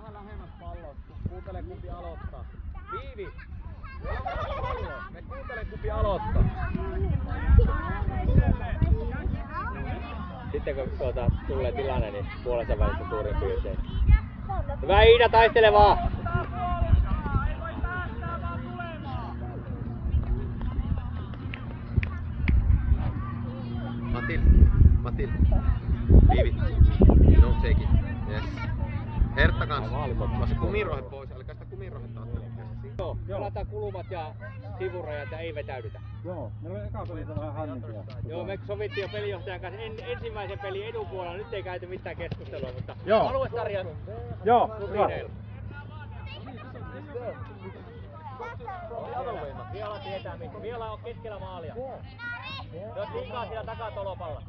vähän lähemmäs palloa. Kuuntele kumpi aloittaa. Viivi! Me kuuntele kumpi aloittaa. Sitten kun tulee tilanne, niin puolensa välissä suurin piirtein. Hyvä Iida, taistele vaan! Matil. Viivi. Don't take it. Yes. Hertta kanssa. Vaan se kumirohe pois. Älkää sitä kumirohetta ottaa. Joo, pelataan kulumat ja sivurajat ja ei vetäydytä. Joo, meillä oli eka pelissä vähän hämminkiä. Joo, me sovittiin jo pelijohtajan kanssa ensimmäisen pelin etupuolella. Nyt ei käyty mitään keskustelua, mutta Joo. aluesarjan Joo, hyvä. Viola tietää missä. Viola on keskellä maalia. Jos liikaa siellä takatolopalla.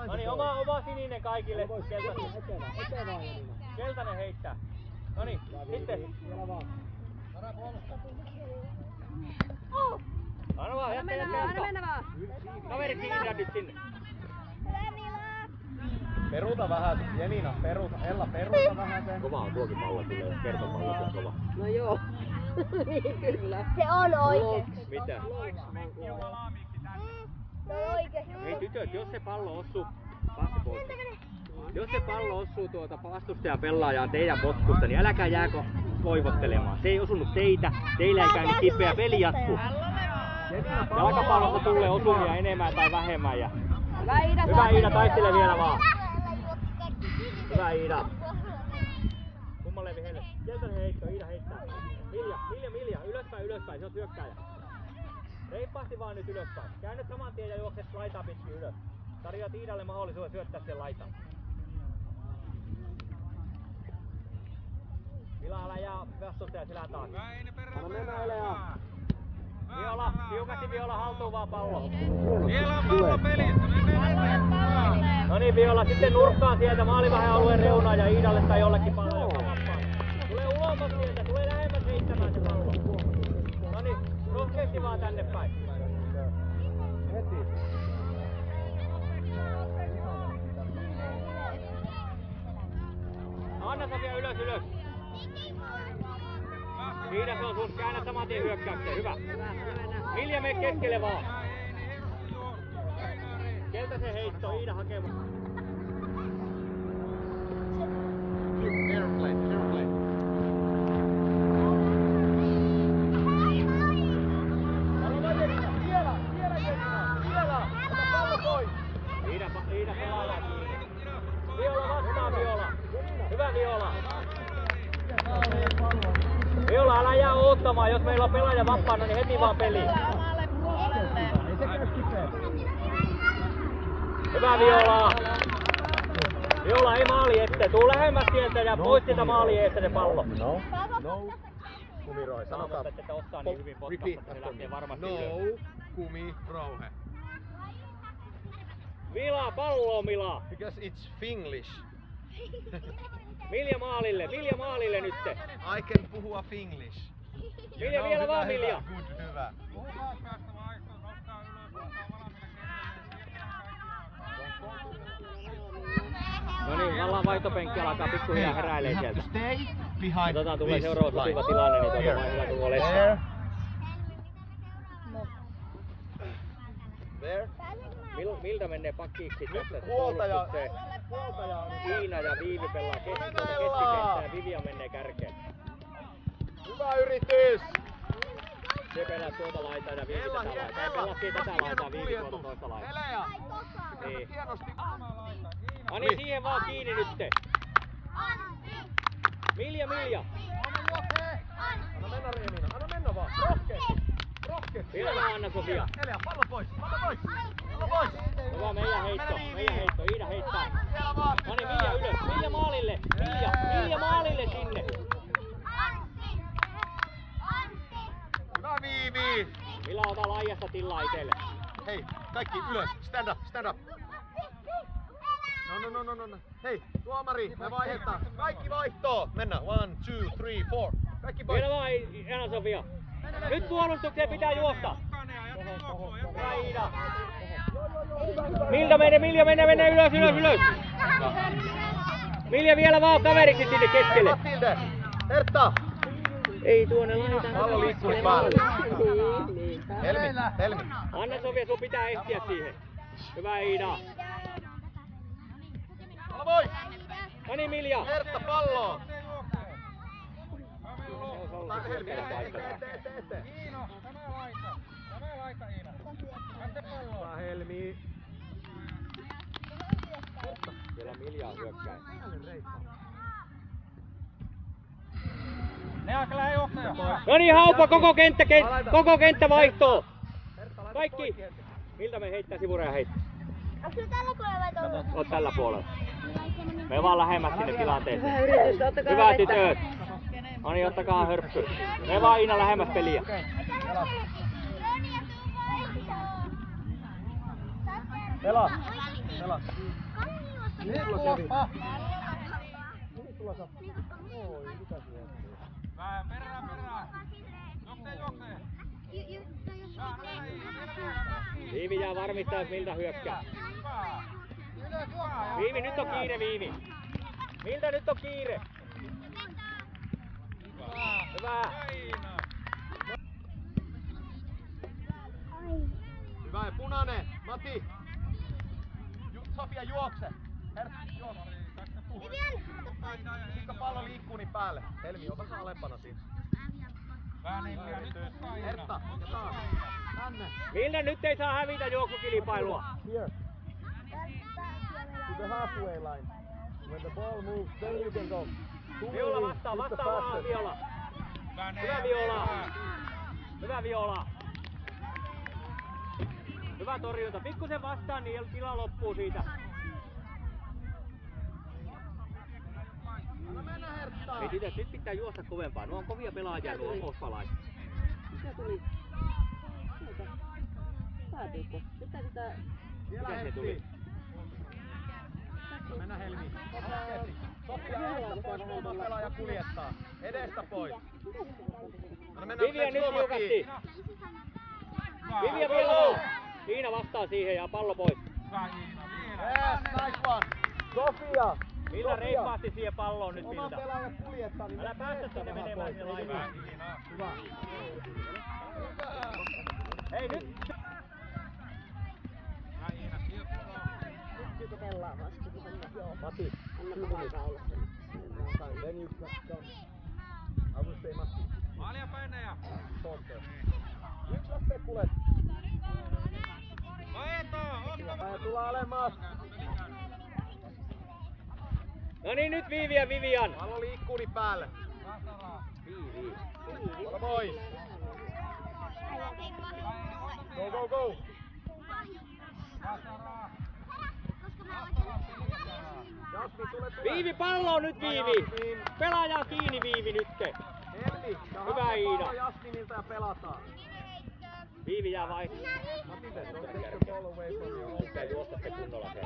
No niin, oma sininen kaikille. Keltainen heittää. No niin, sitten. Anna vaan, jättä. Kaverit siirrät nyt sinne. Peruuta vähän, Jenina, peruuta. Ella, peruuta vähän sen. Kova on tuokin pallo kyllä, kertopallo on kova. No joo, niin kyllä. Se on oikein. Mitä? Hei tytöt, jos se pallo osuu, passi pois. Jos se pallo osuu tuota vastustajan pelaajaan teidän potkusta, niin älkää jääkö voivottelemaan. Se ei osunut teitä, teillä ei käynyt kipeä, peli jatkuu. Jalkapallossa tulee osumia enemmän tai vähemmän. Ja... Hyvä Iida, taistele vielä vaan. Hyvä Iida. Kummalle vihelle. Keltainen heitto, Iida heittää. Milja, ylöspäin, se on hyökkääjä. Reippaasti vaan nyt ylöspäin. Käännyt saman tien ja juokset laitaa pitkin ylös. Tarjoat Iidalle mahdollisuuden syöttää sen laitaan. Vilala ja vastustaja selän taakse. Anna mennä Elea. Viola, tiukasti Viola haltuu vaan palloa. Vielä on pallo pelissä, mennään. No niin Viola, sitten nurkkaan sieltä maalivahdin alueen reunaan ja Iidalle tai jollekin pallo, joka vappaa. Tule ulos sieltä, tule lähemmäs heittämään se pallo. No niin, rohkeasti vaan tänne päin. Anna sä vielä ylös. Iida, se on sun. Käännä saman tien hyökkäykseen. Hyvä. Vilja, mene keskelle vaan. Keltä se heitto? Iida hakemaan. Airplane. Iida pelaaja kiinni. Viola vastaa Viola. Hyvä Viola. Viola, älä jää oottamaan. Jos meillä on pelaaja vapaana, niin heti vaan peliin. Hyvä Viola. Viola, ei maali eteen. Tuu lähemmäs sieltä ja pois sieltä maali eteen se pallo. No. Kumiroi, sanotaan. Että ottaa niin hyvin potkasta, se lähtee varmasti ylös. Kumirouhe. Mila, pallo Mila. Because it's Finglish. Milja maalille nyt. I can puhua Finglish. Milja vielä vaan Milja. Hyvä. No niin, ollaan vaihtopenkki alkaa pikkuhiljaa heräilee sieltä. Katsotaan, tulee seuraava sopiva tilanne, niin tuota vaihdolla tuo lestää. Miltä menee pakkiiksi tässä puolustukseen? Iina ja Viivi pelaa keskikenttää ja Vivian menee kärkeen. Hyvä yritys! Se pelaa tuota laitaa ja Viivi tätä laitaa. Ei pelaa siitä tätä laitaa, Viivi tuota toista laitaa. Niin. Ani siihen vaan kiinni nytte. Milja! Anna mennä Reemina, anna mennä vaan. Rohkeasti. Vielä vaan Anna-Sofia. Elea, pallo pois. Hyvä meidän heitto. Iida heittää. No niin, Milja ylös. Milja maalille. Milja maalille sinne. Hyvä Viivi. Mila ota laijasta tilaa itelle. Hei, kaikki ylös. Stand up. No. Hei, tuomari, me vaihdetaan. Kaikki vaihtoo. Mennään. 1, 2, 3, 4. Kaikki pois. Vielä vaan Anna-Sofia. Nyt puolustukseen pitää juosta. Hyvä Iida. Milja mene ylös. Milja vielä vaan kaveriksi sinne keskelle. Matilde! Hertta! Ei tuonne laita. Pallo liikkuu päälle. Niin. Helmi. Anna Sofia, sun pitää ehtiä siihen. Hyvä Iida. Pallo pois! No niin Milja. Hertta palloon! Helmi, Eteen. Iino, tämä laita Iino. Kante palloa. Helmi. Siellä Milja hyökkää. Ne alkaa juokseja. No niin Haupa, koko kenttä vaihtoo. Kaikki. Miltä me heittää sivureja heittää? Onko se tällä puolella vai tuolla? Oot tällä puolella. Me vaan lähemmäs sinne tilanteeseen. Hyvä yritys, ottakaa Hyvä vettä. tytöt. No niin, ottakaa hörppy. Me vaan Iina lähemmäs peliä. Pelaa. Perään. Juoksee. Viivi jää varmistaa, että Miltä hyökkää. Viivi, nyt on kiire Viivi. Miltä nyt on kiire? Hyvä. Hyvä ja punainen. Mati. Sofia juokse. Hertta juokse. Koska pallo liikkuu niin päälle. Helmi on vähän alempana siinä. Hertta. Ja taas. Tänne. Miltä nyt ei saa hävitä juoksukilpailua? Here. To the halfway line. When the ball moves, then you can go. Viola vastaa vaan Viola. Hyvä Viola. Hyvä Viola. Hyvä torjunta. Pikkusen vastaan, niin tila loppuu siitä. Anna mennä Hertta. Ei tytöt, nyt pitää juosta kovempaa. Nuo on kovia pelaajia, nuo ospalaiset. Mikä tuli? Sieltä. Päätiikö? Pitää sitä... Vielä Mikä se tuli? Hertti. Mennä Helmi. Sofia edestä pois, kolmas pelaaja kuljettaa. Edestä pois. Anna mennä Vivian nyt tiukasti. Vivian vielä. Iina vastaa siihen ja pallo pois. Yes, nice one. Sofia! Millä reippaasti siihen palloon nyt Oma Miltä? pelaaja kuljettaa, niin Älä päästä sinne menemään sinne laivaan. Hyvä. Hei nyt! Pystyykö pelaa vasta? Joo. Mati. Anna vaan olla sen. Then you come. I will say Matti. Maalia painneja. Shorter. Yksi lähtee kulet. Ja tullaan alemmas. No niin nyt Viivi ja Vivian. Pallo liikkuu niin päälle. Viivi. Pallo pois. Go, go, go. Jasmin, tule. Viivi pallo nyt Viivi. Pelaaja kiinni Viivi nytte. Helmi. Hyvä Iida. Pallo Jasminilta ja pelataan. Viivi jää vai. Matilde, don't take the ball away from your own. Pitää juosta se kunnolla se.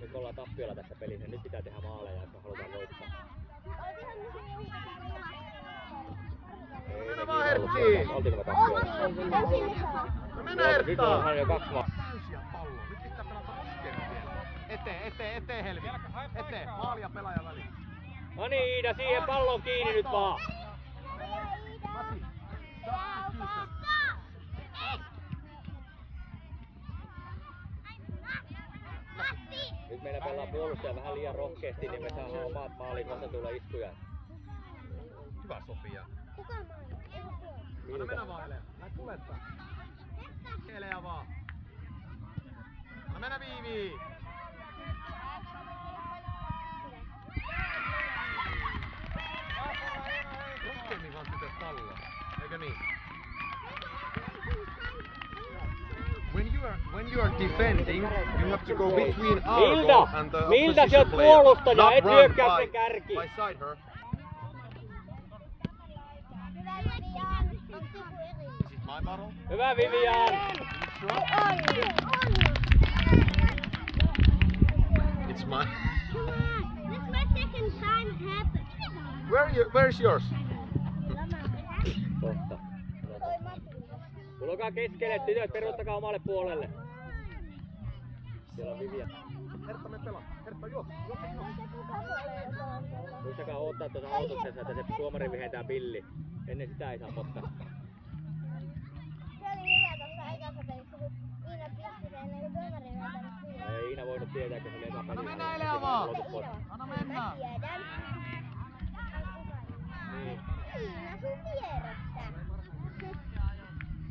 Nyt ollaan tappiolla tässä pelissä. Nyt pitää tehdä maaleja, jos halutaan voittaa. Mennä vaan Herttiin. Oltiinko me tappiolla? No mennä Nyt Herttaan. onhan jo 2 maalia. Täysiä palloa. Nyt pitää pelata oikein vielä. Eteen Helmi. Eteen. Maali ja pelaaja väliin. No niin Iida, siihen pallon kiinni nyt vaan. Mati. Nyt meillä pelaa puolustaja vähän liian rohkeasti, niin me saadaan omat maalin kohta tulla iskuja. Hyvä Sofia. Anna Miltä? mennä vaan Elea. Näin kuletta. Elea vaan. Anna mennä Viivi. Rohkeammin vaan tytöt palloa. Eikö niin? When you are defending, you have to go between our goal and the Miltä opposition sä oot player. puolustaja, Not et run hyökkää by- sen kärki. Beside her. This is my bottle. Hyvä Vivian. It's my. That's my second time it happened. Where's yours? Totta. Tulkaa keskelle, tytöt, peruuttakaa omalle puolelle. Siellä on Vivian. Hertta, me pelaa. Hertta, juokse. Muistakaa odottaa tuossa aloituksessa, että se tuomari vihentää pilli. Ennen sitä ei saa pottaa. Se oli hyvä tuossa ekassa pelissä, kun Iina pisti sen ennen kuin tuomari vetänyt pilliä. No ei Iina voinut tietää, kun se oli eka peli. Anna mennä Elea vaan! Anna Mä mennä! tiedän. Niin. Iina sun vieressä.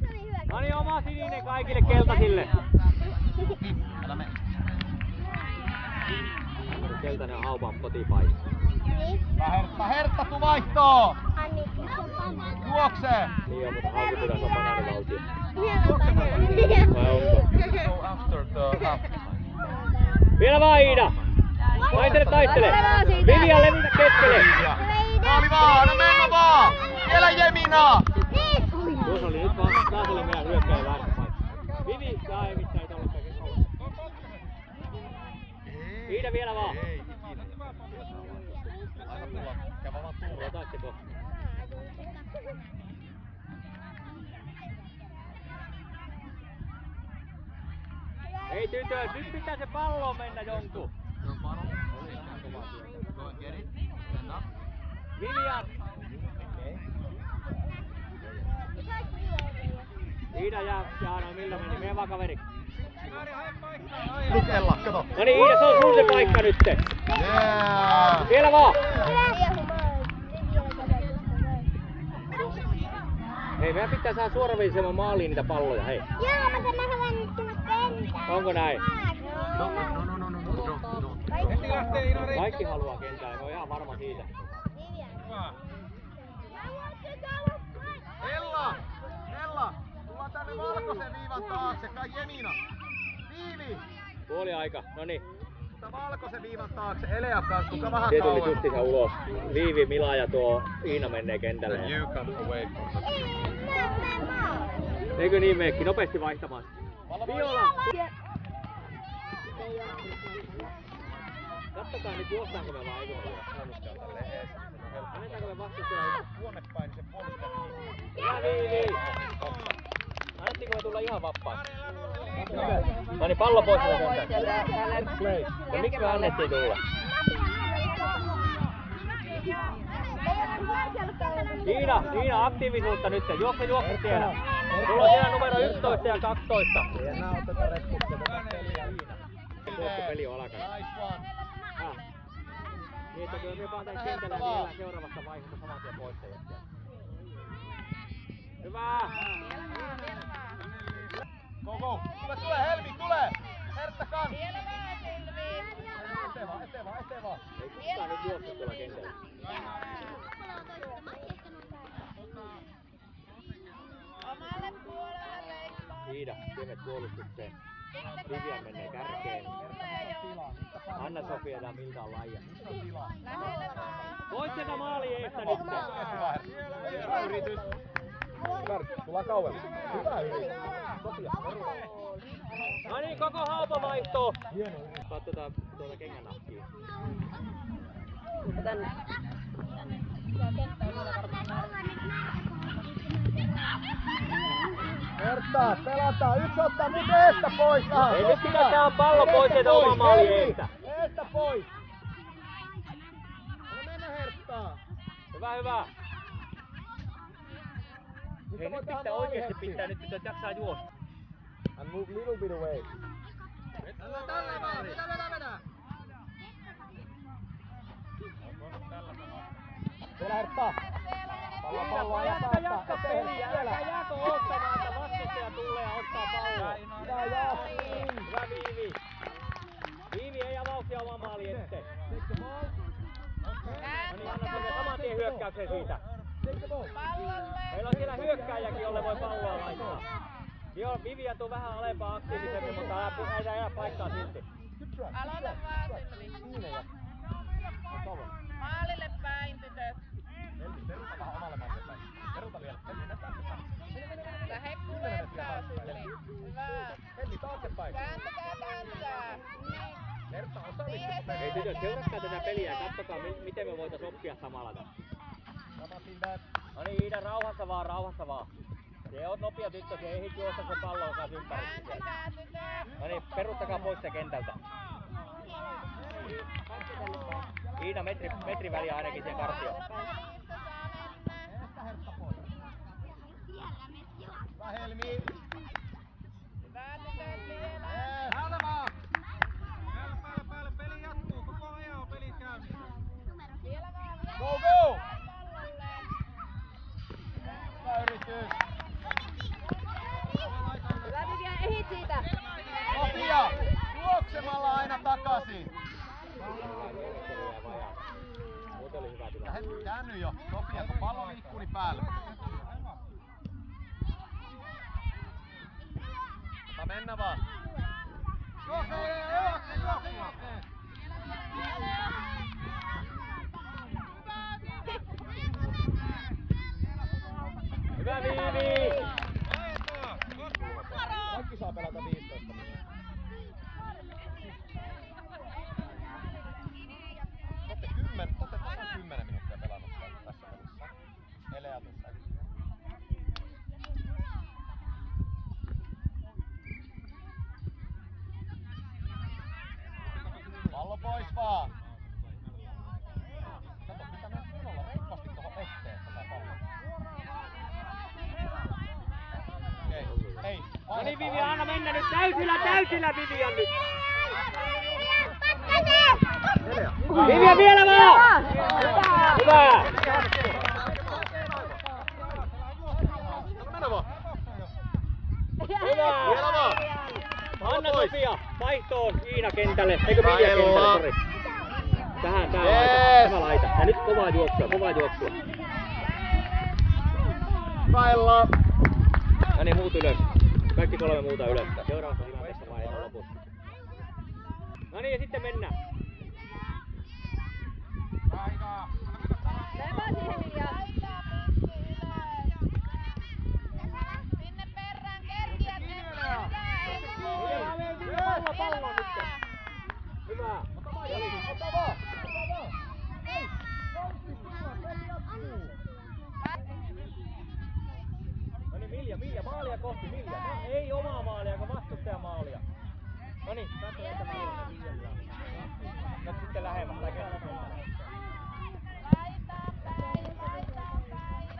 Se oli hyvä. No niin, oma sininen kaikille keltaisille. Älä mene. Keltainen on haupan kotipaikka. Niin. Hertta, tuu vaihtoon! Annikki, se on panna. Juokse! Niin on, mutta Haukipyrässä on banaanivaltio. Vielä panna. Vai onko? Go after the half. Vielä vaan Iida! Taistele! Vivian levitä keskelle! Maali vaan! No mennä vaan! Vielä Jemina! Tuossa oli nyt vaan taas oli meidän hyökkäjä väärässä paikassa. Vivi ja Eemittä ei tollutkaan keskellä. Iida vielä vaan! Ei ikinä. Aina tulla. Kävä vaan tulla. Otaatteko? Ei tytöt, nyt pitää se pallo mennä jonkun. Vivian! Iida ja no Milla meni, mene vaan kaveriksi. Nyt Ella, kato. No niin Iida, se on sun se paikka nytte. Yeah! Vielä vaan! Hei, meidän pitää saada suoraviisemman maaliin niitä palloja, hei. Joo, mutta mä haluan nyt tulla kentälle. Onko näin? No. Heti lähtee Inari! Kaikki haluaa kentälle, mä oon ihan varma siitä. Ella! Tullaan tänne valkoisen viivan taakse, kai Jemina! Viivi! Puoli aika, noniin. Tää valkoisen viivan taakse, Elea kanssa, kuka vähän Se tuli kauemmas. justiinsa ulos. Viivi, Mila ja tuo Iina menee kentälle. You come away from the Eikö niin meekki? Nopeasti vaihtamaan. Viola! Kattokaa nyt juostaanko me vai eikö me juosta. Annetaanko me vastustajan? Tuonnepäin, niin se puolustaa kiinni. Hyvä Viivi! Annettiinko me tulla ihan vapaasti? No niin, pallo pois sieltä. No miksi me annettiin tulla? Iina, aktiivisuutta nyt. Juokse siellä. Sulla on siellä numero 11 ja 12. Enää oteta retkuttelua peliä. Tuossa peli on alkanut. Nice one. Niin, että kyllä me vaan tän kentällä vielä seuraavassa vaiheessa saman tien poistajat. Hyvä! Go! Tule Helmi, tule! Hertta kans! Eteen vaan! Ei kukaan nyt juokse tuolla kentällä. Iida, pienet puolustukseen. Vivian menee kärkeen. Anna-Sofia ja Milta on laija. Pois sieltä maali eestä nyt. Hyvä yritys. Tullaan kauemmas. Hyvä yritys. Sofia, No niin, koko haupa vaihto. Katsotaan tuota kengänahkia. Hertta, pelataan. Yksi ottaa nyt eestä pois. Ei nyt pitää tää on pallo pois sieltä oma maali eestä. Eestä pois. No mennä Herttaa. Hyvä. Hei nyt pitää oikeesti nyt pitää jaksaa juosta. And move little bit away. Vielä Hertta. Palloa ja Jatka peliä, älkää jääkö ottamaan, että vastustaja tulee ja ottaa palloa. Hyvä Jasmin. Hyvä Viivi. Viivi ei avauksia oma maali eteen. No niin, anna sille saman tien hyökkäyksen siitä. Meillä on siellä hyökkääjäkin, jolle voi palloa laittaa. Joo, Vivian tuu vähän alempaa aktiivisemmin, mutta älä jää paikkaa silti. Aloita vaan Silvi. Maalille päin tytöt. Peruta vähän omalle maalille päin. Peruta vielä. Lähe puolestaan Silvi. Hyvä. Helmi taaksepäin. Kääntää. Hertta osallistuu. Hei tytöt, seuratkaa tätä peliä ja katsokaa miten me voitais oppia samalla tässä. No niin Iida, rauhassa vaan. Se on nopea tyttö, se ei juosta se pallon kanssa ympäri. Kääntäkää tytöt. No niin, peruttakaa pois se kentältä. Iina metri väliä ainakin siihen kartioon. Helmi. Hyvä tytöt vielä. Halma. Päälle, peli jatkuu. Koko ajan on peli käynnissä. Vielä vaan. Go, go. Pallolle. Hyvä yritys. Hyvä Vivian, ehit siitä! Sofia, juoksemalla aina takaisin. Muuten oli hyvä Ja hetki, käänny jo. Sofia, kun pallo liikkuu, niin päälle. Ota mennä vaan. Juokse. Hyvä Viivi! Kaikki saa pelata 15 minuuttia. Olette tasan 10 minuuttia pelannut tässä pelissä. Elea tuossa. Pallo pois vaan. Kato, pitää mennä kunnolla reippaasti tuohon eteen, että saa pallon. Hei, No niin Vivian, anna mennä nyt täysillä Vivian nyt! Vivian vielä vaan! Hyvä! Mennä vaan. Hyvä! Vielä vaan. Anna Sofia vaihtoon Iina kentälle, eikö Vivian kentälle, sori. Tähän Yes. tämä laita. Ja nyt kovaa juoksua. Kailla. No niin, muut ylös. Kaikki 3 muuta ylös. Seuraavassa tilanteessa vaihdetaan lopussa. No niin, ja sitten mennään. Näin vaan siihen Vivian! Sinne perään kerkiät eteenpäin. Pallo nyt. Hyvä. Ota vaan. No niin, Milja, maalia kohti, Milja. Ei omaa maalia, kun vastustajan maalia. No niin, katso näitä maalia Miljalla. Nyt sitten lähemmäs, tai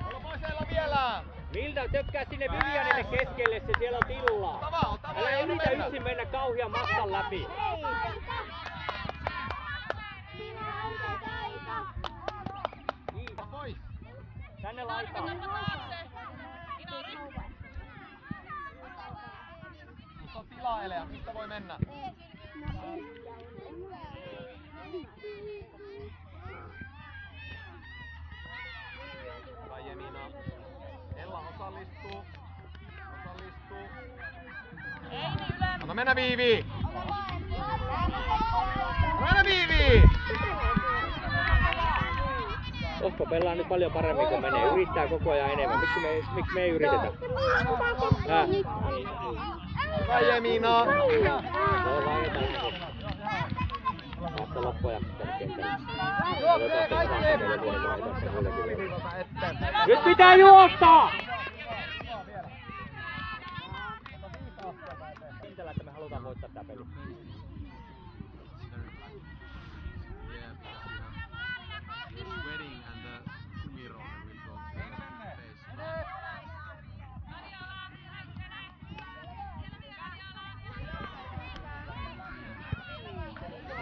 Olla poisella vielä. Miltä tökkää sinne Vivianille keskelle, se siellä on tilaa. Ota vaan, Älä yritä yksin mennä kauhean massan läpi. Ota pois. Tänne laitaan. Mutta on tilaa Elea, mistä voi mennä? Hyvä Jemina. Ella osallistuu. Ei niin ylä. Anna mennä Viivi! Mennä Viivi! Osko pelaa nyt paljon paremmin kun menee, yrittää koko ajan enemmän. Miksi me ei yritetä? Hyvä Jemina! No vaihdetaan. Vasta loppuja kentällä. Nyt pitää juosta! Kentällä, että me halutaan voittaa tää peli.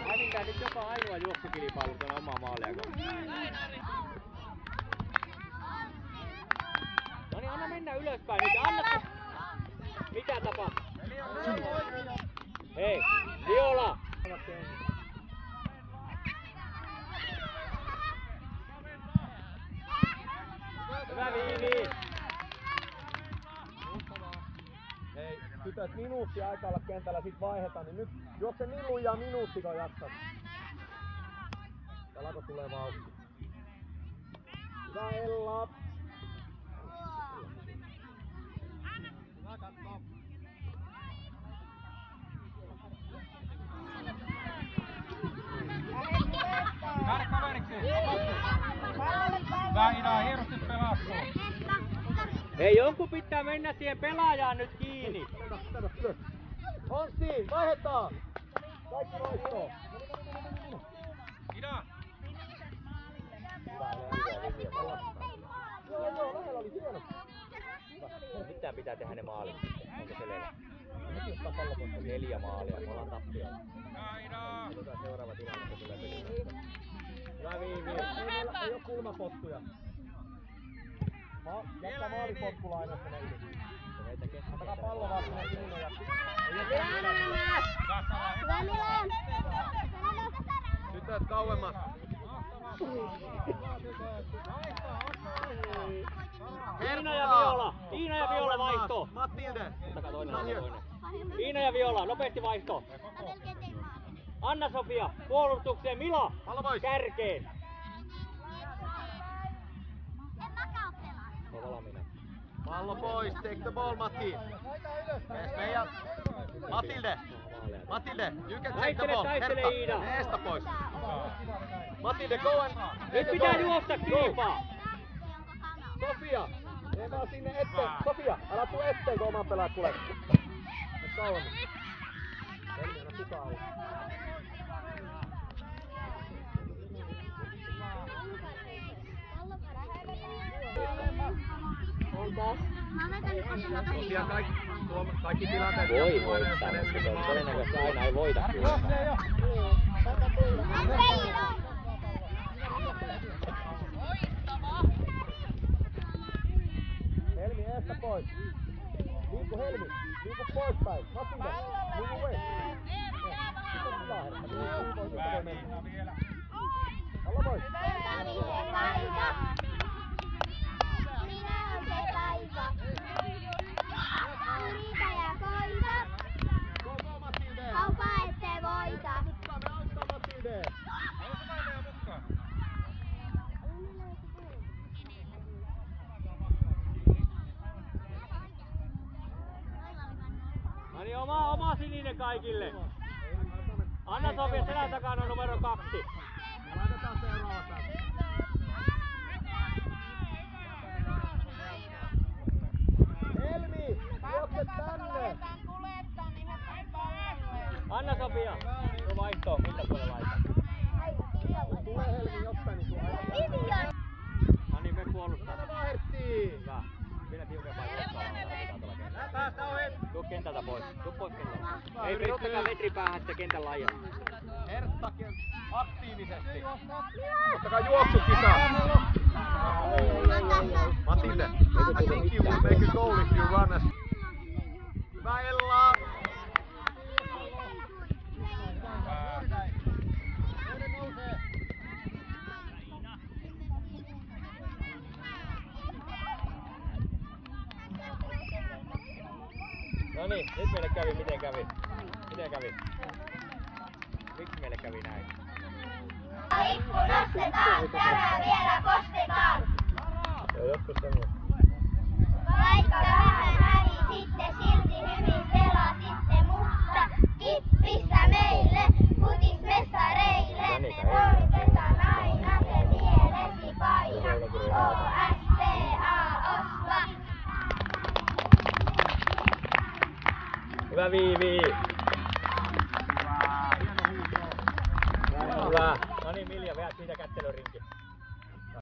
Hävitään nyt joka ainoa juoksukilpailu tuonne omaa maalia kohtaan. No niin, anna mennä ylöspäin nyt. Anna. Mitä tapahtuu? Hei, Viola! Hyvä Viivi! Hei, tytöt, minuutti aikaa olla kentällä, sit vaihdetaan, niin nyt juokse niin lujaa minuutti, kun jaksat. Pelako tulee vauhti. Hyvä Ella! Hyvä katso. Käydä kaveriksi. Hyvä Ida, hienosti pelattu. Hei, jonkun pitää mennä siihen pelaajaan nyt kiinni. Anssi, vaihdetaan! Kaikki roistoon! Ida! Joo, lähellä oli hieno. Nyt tää pitää tehdä ne maalit sitten. Onko selvä? 4 4 maalia, me ollaan tappiolla. Ida! Otetaan seuraava tilanne, kun tulee peliin. Hyvä Viivi. Ei oo kulmapotkuja. Jättä maalipotku lainasta ne yli. Antakaa pallo vaan sinne sinne ja... Hyvä Milan! Tytöt kauemmas. Iina ja Viola! Iina ja Viola vaihto! Matilde. Ottakaa toinen. Iina ja Viola, nopeasti vaihto! Anna-Sofia, puolustukseen, Mila! Pallo pois. Kärkeen! En mäkään pelaa. On valmiina. Pallo pois. Take the ball, Matti. Yes, meidän. Matilde. Matilde, you can take the ball. Taistele, Hertta, Iida. eestä pois. Matilde, go and... Nyt pitää juosta kiipaa! Sofia! Mene vaan sinne eteen. Sofia, älä tuu eteen, kun oman pelaat tulee. Nyt kauemmin. Ei mennä kukaan ollut. Tosiaan kaikki tilanteet... Voi voittaa, mutta se on todennäköisesti aina ei voita kyllä. Helmi eestä pois. Liiku Helmi, liiku poispäin. Matilde, liiku pois. Nyt on hyvä herra. Liiku pois, nyt voi mennä. Pallo pois. Go, Matilde. Kaupa ettei voita. Me auttaa Matilde. No niin, oma sininen kaikille. Anna-Sofia selän takana numero 2. Laitetaan seuraava tästä. Helmi, juokse tänne. Anna-Sofia, tuo vaihtoon, mitä puolella laittaa. Tulee Helmi jostain, niin tulee. No niin, me puolustaa. Vaihtii. Hyvä. Vielä tiukempaa jostaa. Tuu kentältä pois. Tuu pois kentältä. Ei yrittäkää metri päähän sitä kentän laajaa. Herttakin aktiivisesti. Ottakaa juoksukisa. Matilde, I think you will make a goal if you run as... Hyvä Ella! No niin, nyt meille kävi, miten kävi? Miten kävi? Miksi meille kävi näin? Lippu nostetaan, tänään vielä kostetaan. Joo, joskus semmoista. Vaikka vähän hävisitte, silti hyvin pelasitte, mutta kippistä meille, futismestareille. Me voitetaan aina se mielesi paina, OSPA Osla. Hyvä Viivi! Hyvä! No niin Milja, veät siitä kättelyrinki.